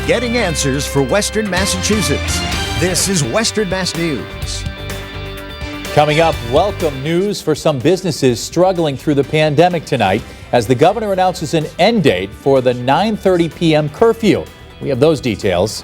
getting answers for Western Massachusetts. This is Western Mass News. Coming up, welcome news for some businesses struggling through the pandemic tonight as the governor announces an end date for the 9:30 p.m. curfew. We have those details.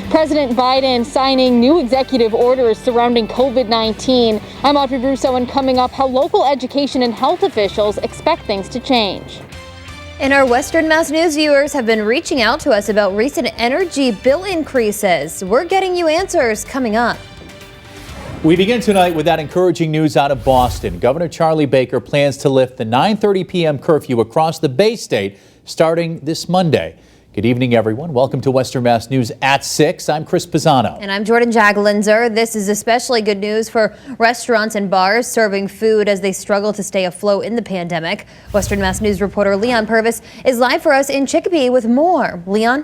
President Biden signing new executive orders surrounding COVID-19. I'm Audrey Russo, and coming up, how local education and health officials expect things to change. And our Western Mass News viewers have been reaching out to us about recent energy bill increases. We're getting you answers coming up. We begin tonight with that encouraging news out of Boston. Governor Charlie Baker plans to lift the 9:30 p.m. curfew across the Bay State starting this Monday. Good evening, everyone. Welcome to Western Mass News at 6. I'm Chris Pisano. And I'm Jordyn Jagolinzer. This is especially good news for restaurants and bars serving food as they struggle to stay afloat in the pandemic. Western Mass News reporter Leon Purvis is live for us in Chicopee with more. Leon?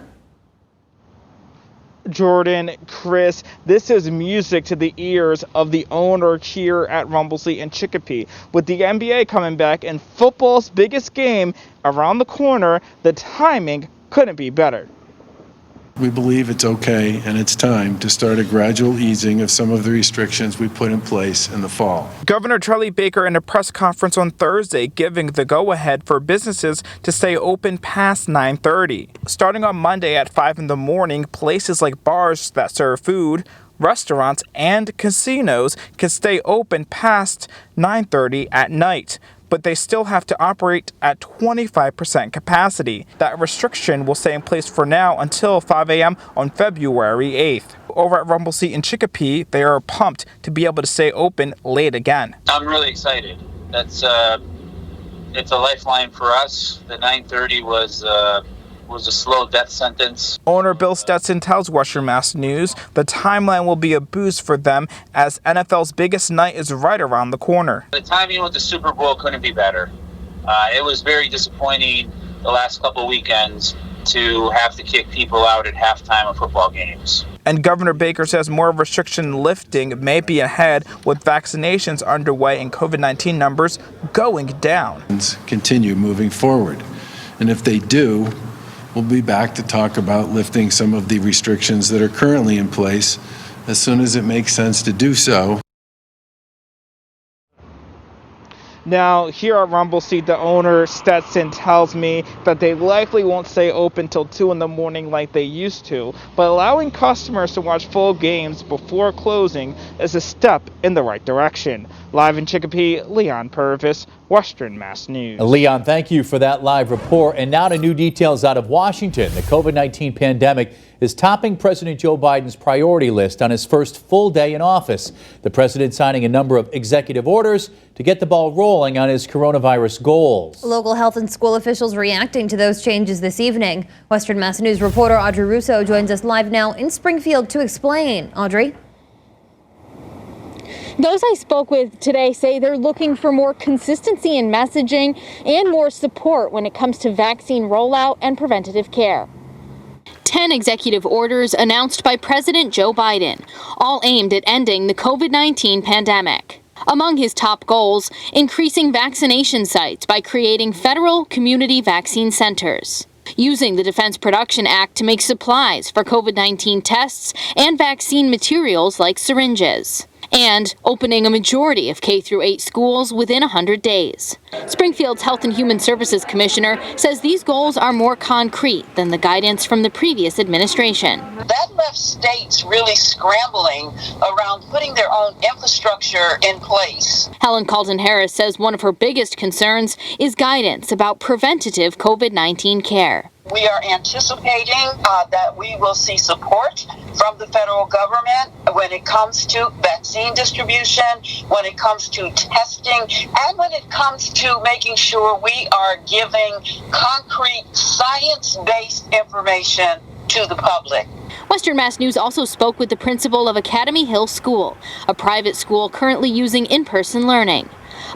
Jordan, Chris, this is music to the ears of the owner here at Rumblesea in Chicopee. With the NBA coming back and football's biggest game around the corner, the timing couldn't be better. We believe it's okay and it's time to start a gradual easing of some of the restrictions we put in place in the fall. Governor Charlie Baker in a press conference on Thursday giving the go-ahead for businesses to stay open past 9:30. Starting on Monday at 5 in the morning, places like bars that serve food, restaurants, and casinos can stay open past 9:30 at night, but they still have to operate at 25% capacity. That restriction will stay in place for now until 5 a.m. on February 8th. Over at Rumblesea in Chicopee, they are pumped to be able to stay open late again. I'm really excited. It's a lifeline for us. The 9:30 was a slow death sentence. Owner Bill Stetson tells Western Mass News the timeline will be a boost for them as NFL's biggest night is right around the corner. The timing with the Super Bowl couldn't be better. It was very disappointing the last couple weekends to have to kick people out at halftime of football games. And Governor Baker says more restriction lifting may be ahead with vaccinations underway and COVID-19 numbers going down. Continue moving forward. And if they do, we'll be back to talk about lifting some of the restrictions that are currently in place as soon as it makes sense to do so. Now, here at Rumblesea, the owner, Stetson, tells me that they likely won't stay open till 2 in the morning like they used to, but allowing customers to watch full games before closing is a step in the right direction. Live in Chicopee, Leon Purvis, Western Mass News. Leon, thank you for that live report. And now to new details out of Washington. The COVID-19 pandemic is topping President Joe Biden's priority list on his first full day in office. The president signing a number of executive orders to get the ball rolling on his coronavirus goals. Local health and school officials reacting to those changes this evening. Western Mass News reporter Audrey Russo joins us live now in Springfield to explain. Audrey? Those I spoke with today say they're looking for more consistency in messaging and more support when it comes to vaccine rollout and preventative care. 10 executive orders announced by President Joe Biden, all aimed at ending the COVID-19 pandemic. Among his top goals, increasing vaccination sites by creating federal community vaccine centers, using the Defense Production Act to make supplies for COVID-19 tests and vaccine materials like syringes, and opening a majority of K-8 schools within 100 days. Springfield's Health and Human Services Commissioner says these goals are more concrete than the guidance from the previous administration. That left states really scrambling around putting their own infrastructure in place. Helen Calden-Harris says one of her biggest concerns is guidance about preventative COVID-19 care. We are anticipating that we will see support from the federal government when it comes to vaccine distribution, when it comes to testing, and when it comes to making sure we are giving concrete science-based information to the public. Western Mass News also spoke with the principal of Academy Hill School, a private school currently using in-person learning.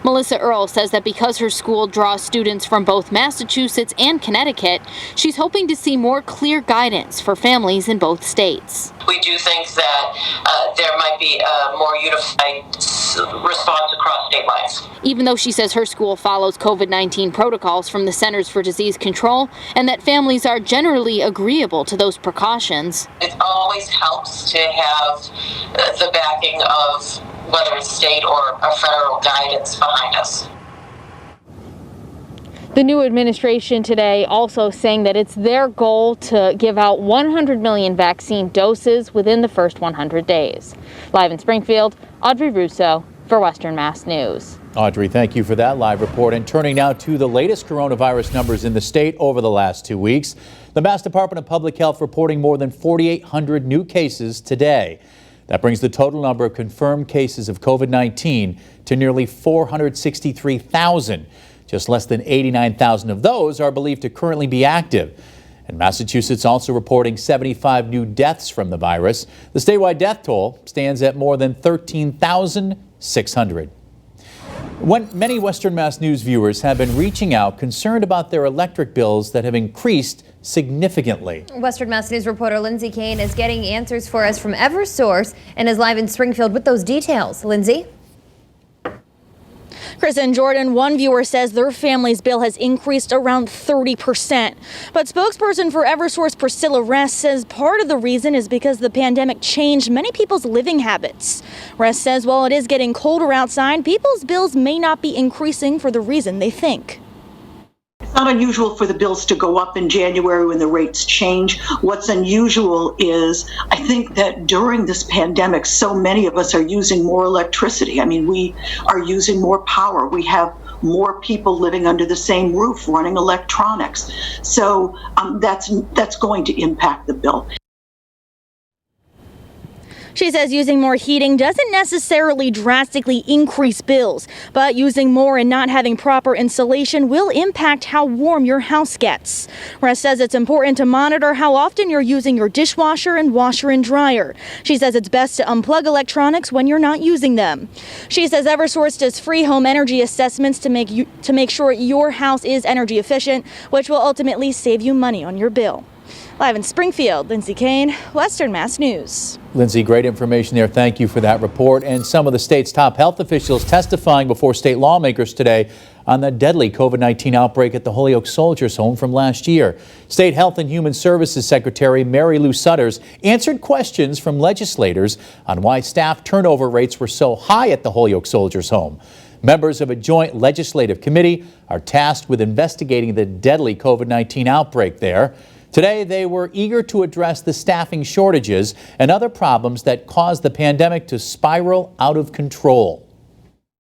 Melissa Earle says that because her school draws students from both Massachusetts and Connecticut, she's hoping to see more clear guidance for families in both states. We do think that there might be a more unified response across state lines. Even though she says her school follows COVID-19 protocols from the Centers for Disease Control and that families are generally agreeable to those precautions. It always helps to have the backing of whether it's state or a federal guidance behind us. The new administration today also saying that it's their goal to give out 100 million vaccine doses within the first 100 days. Live in Springfield, Audrey Russo for Western Mass News. Audrey, thank you for that live report. And turning now to the latest coronavirus numbers in the state over the last 2 weeks. The Mass Department of Public Health reporting more than 4,800 new cases today. That brings the total number of confirmed cases of COVID-19 to nearly 463,000. Just less than 89,000 of those are believed to currently be active. And Massachusetts also reporting 75 new deaths from the virus. The statewide death toll stands at more than 13,600. Many Western Mass News viewers have been reaching out concerned about their electric bills that have increased significantly. Western Mass News reporter Lindsay Kane is getting answers for us from Eversource and is live in Springfield with those details. Lindsay? Chris and Jordan, one viewer says their family's bill has increased around 30%. But spokesperson for Eversource Priscilla Rest says part of the reason is because the pandemic changed many people's living habits. Rest says while it is getting colder outside, people's bills may not be increasing for the reason they think. It's not unusual for the bills to go up in January when the rates change. What's unusual is I think that during this pandemic, so many of us are using more electricity. I mean, we are using more power. We have more people living under the same roof running electronics. So that's going to impact the bill. She says using more heating doesn't necessarily drastically increase bills, but using more and not having proper insulation will impact how warm your house gets. Rest says it's important to monitor how often you're using your dishwasher and washer and dryer. She says it's best to unplug electronics when you're not using them. She says Eversource does free home energy assessments to make sure your house is energy efficient, which will ultimately save you money on your bill. Live in Springfield, Lindsay Kane, Western Mass News. Lindsay, great information there. Thank you for that report. And some of the state's top health officials testifying before state lawmakers today on the deadly COVID-19 outbreak at the Holyoke Soldiers Home from last year. State Health and Human Services Secretary Mary Lou Sutters answered questions from legislators on why staff turnover rates were so high at the Holyoke Soldiers Home. Members of a joint legislative committee are tasked with investigating the deadly COVID-19 outbreak there. Today, they were eager to address the staffing shortages and other problems that caused the pandemic to spiral out of control.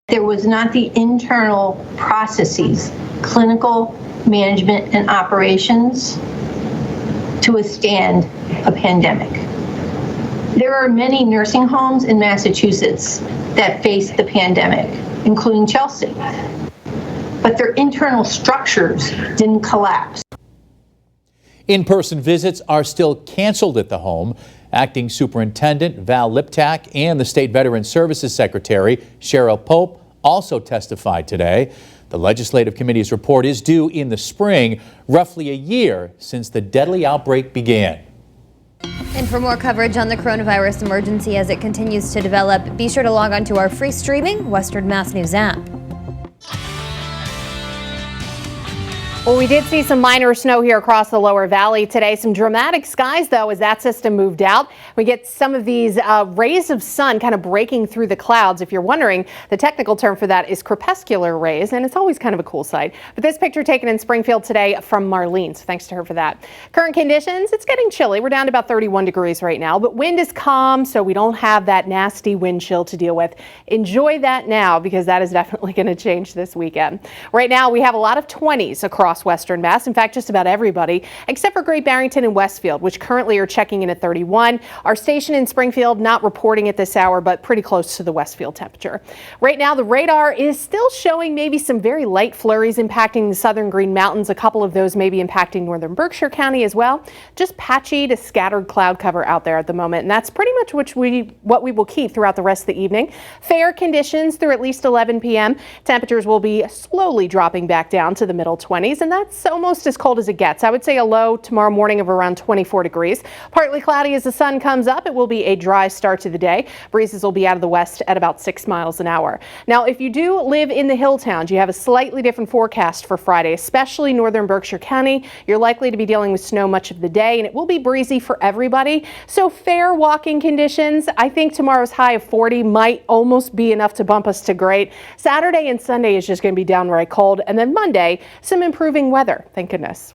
There was not the internal processes, clinical management and operations to withstand a pandemic. There are many nursing homes in Massachusetts that faced the pandemic, including Chelsea, but their internal structures didn't collapse. In-person visits are still canceled at the home. Acting Superintendent Val Liptak and the State Veteran Services Secretary Cheryl Pope also testified today. The Legislative Committee's report is due in the spring, roughly a year since the deadly outbreak began. And for more coverage on the coronavirus emergency as it continues to develop, be sure to log on to our free streaming Western Mass News app. Well, we did see some minor snow here across the lower valley today. Some dramatic skies, though, as that system moved out. We get some of these rays of sun kind of breaking through the clouds. If you're wondering, the technical term for that is crepuscular rays, and it's always kind of a cool sight. But this picture taken in Springfield today from Marlene, so thanks to her for that. Current conditions, it's getting chilly. We're down to about 31 degrees right now, but wind is calm, so we don't have that nasty wind chill to deal with. Enjoy that now, because that is definitely going to change this weekend. Right now, we have a lot of 20s across Western Mass. In fact, just about everybody, except for Great Barrington and Westfield, which currently are checking in at 31. Our station in Springfield not reporting at this hour, but pretty close to the Westfield temperature. Right now, the radar is still showing maybe some very light flurries impacting the southern Green Mountains. A couple of those may be impacting northern Berkshire County as well. Just patchy to scattered cloud cover out there at the moment, and that's pretty much what we will keep throughout the rest of the evening. Fair conditions through at least 11 p.m. Temperatures will be slowly dropping back down to the middle 20s. degrees, and that's almost as cold as it gets. I would say a low tomorrow morning of around 24 degrees. Partly cloudy as the sun comes up. It will be a dry start to the day. Breezes will be out of the west at about 6 miles an hour. Now, if you do live in the hill towns, you have a slightly different forecast for Friday, especially northern Berkshire County. You're likely to be dealing with snow much of the day, and it will be breezy for everybody. So fair walking conditions. I think tomorrow's high of 40 might almost be enough to bump us to great. Saturday and Sunday is just going to be downright cold, and then Monday, some improving weather. Thank goodness.